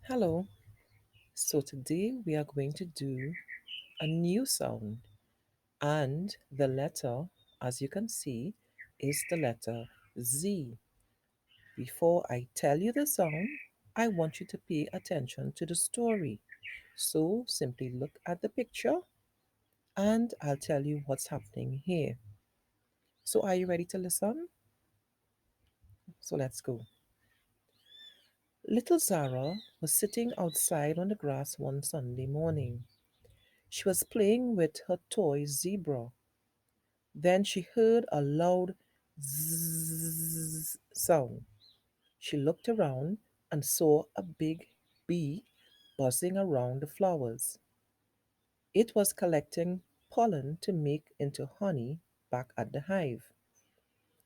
Hello. So today we are going to do a new sound, and the letter, as you can see, is the letter Z. Before I tell you the sound, I want you to pay attention to the story. So simply look at the picture and I'll tell you what's happening here. So are you ready to listen? So let's go. Little Zara was sitting outside on the grass one Sunday morning. She was playing with her toy zebra. Then she heard a loud zzz sound. She looked around and saw a big bee buzzing around the flowers. It was collecting pollen to make into honey back at the hive.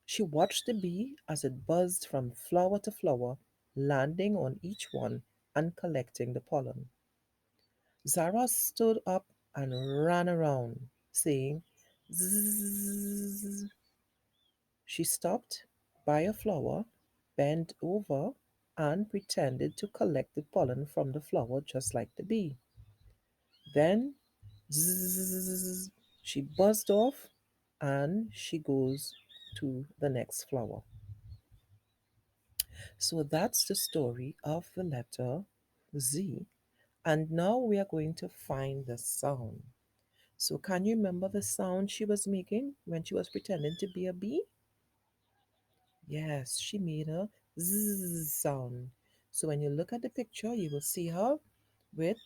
She watched the bee as it buzzed from flower to flower, landing on each one and collecting the pollen. Zara stood up and ran around, saying, Zzz. She stopped by a flower, bent over, and pretended to collect the pollen from the flower just like the bee. Then, zzz, she buzzed off and she goes to the next flower. So that's the story of the letter Z. And now we are going to find the sound. So, can you remember the sound she was making when she was pretending to be a bee? Yes, she made a zzz sound. So when you look at the picture, you will see her with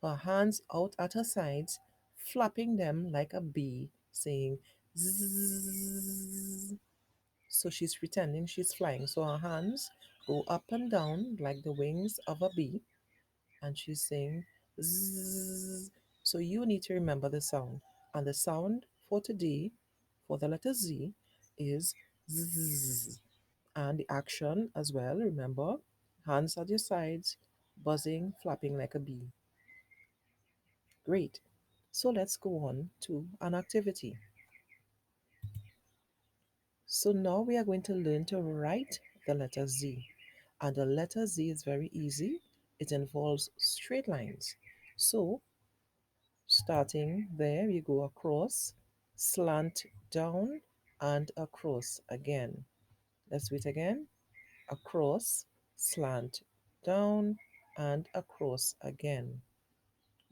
her hands out at her sides, flapping them like a bee, saying zzz. So she's pretending she's flying. So her hands go up and down like the wings of a bee, and she's saying zzz. So you need to remember the sound. And the sound for today, for the letter Z, is zzz. And the action as well, remember, hands at your sides, buzzing, flapping like a bee. Great. So let's go on to an activity. So now we are going to learn to write the letter Z. And the letter Z is very easy. It involves straight lines. So starting there, you go across, slant down, and across again. Let's do it again. Across, slant down, and across again.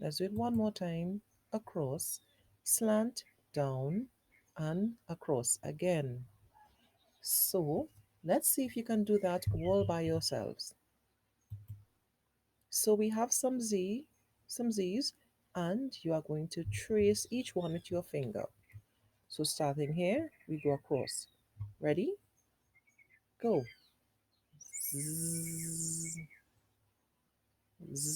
Let's do it one more time. Across, slant down, and across again. So let's see if you can do that all by yourselves. So we have some Z's, and you are going to trace each one with your finger. So starting here, we go across. Ready? Go. Zzz, zzz,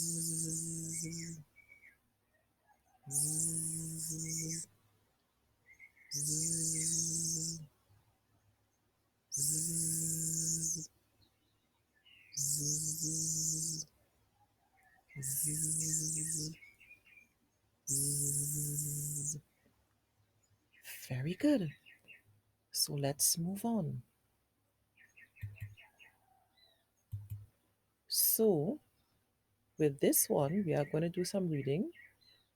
zzz, zzz, zzz, zzz, zzz, zzz. Very good. So let's move on. So with this one, we are going to do some reading.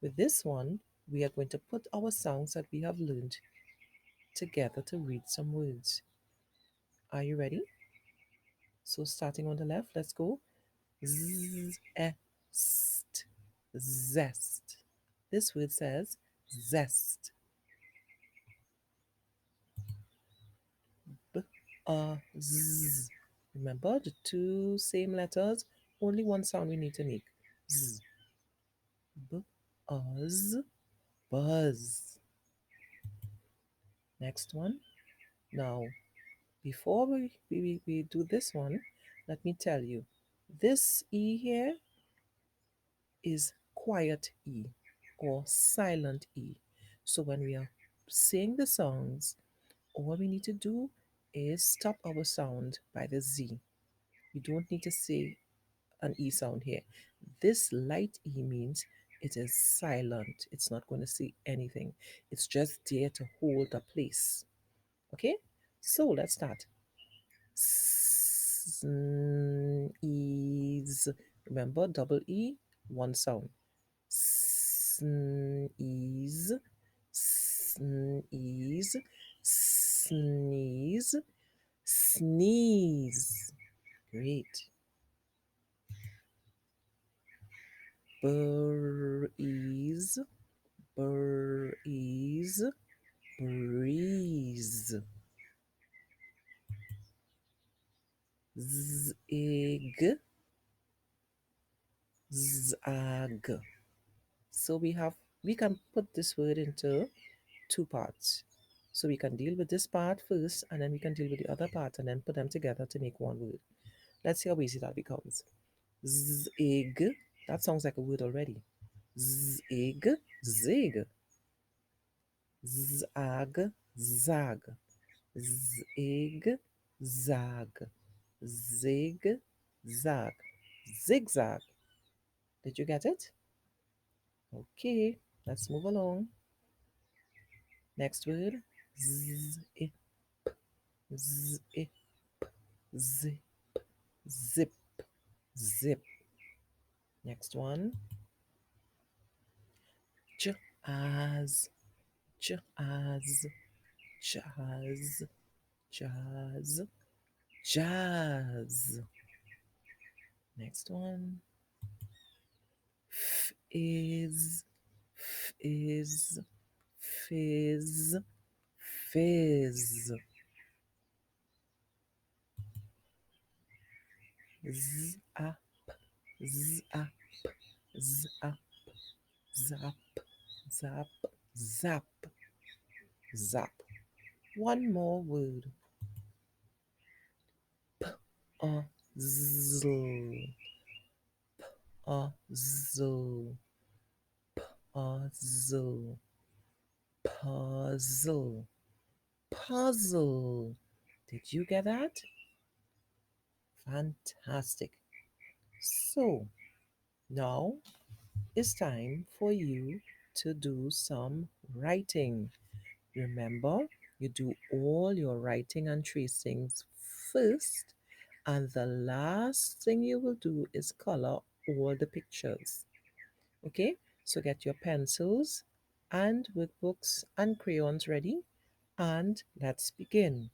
With this one, we are going to put our sounds that we have learned together to read some words. Are you ready? So starting on the left, let's go. Zest. Zest. This word says zest. B z. Remember the two same letters, only one sound we need to make. Z. B z. Buzz. Next one. Now, before we do this one, let me tell you, this E here is quiet E or silent E. So when we are saying the songs, all we need to do is stop our sound by the Z. We don't need to say an E sound here. This light E means it is silent. It's not going to say anything. It's just there to hold a place. Okay? So let's start. Sneeze. Remember, double E, one sound. Sneeze, sneeze, sneeze, sneeze. Great. Breeze, breeze, breeze. Zig, zag. So we can put this word into two parts. So we can deal with this part first, and then we can deal with the other part, and then put them together to make one word. Let's see how easy that becomes. Zig. That sounds like a word already. Zig, zig. Zag, zag. Zig, zag. Zig, zag. Zigzag. Did you get it? Okay, let's move along. Next word. Z, z, z, zip, zip. Next one. Jazz, jazz, jazz, jazz, jazz. Next one. Fizz, fizz, fizz, fizz. Zap, zap, zap, zap, zap, zap, zap. One more word. Puzzle, puzzle, puzzle, puzzle, puzzle. Did you get that? Fantastic. So now it's time for you to do some writing. Remember, you do all your writing and tracings first, and the last thing you will do is color all the pictures. Okay, so get your pencils and workbooks and crayons ready, and let's begin.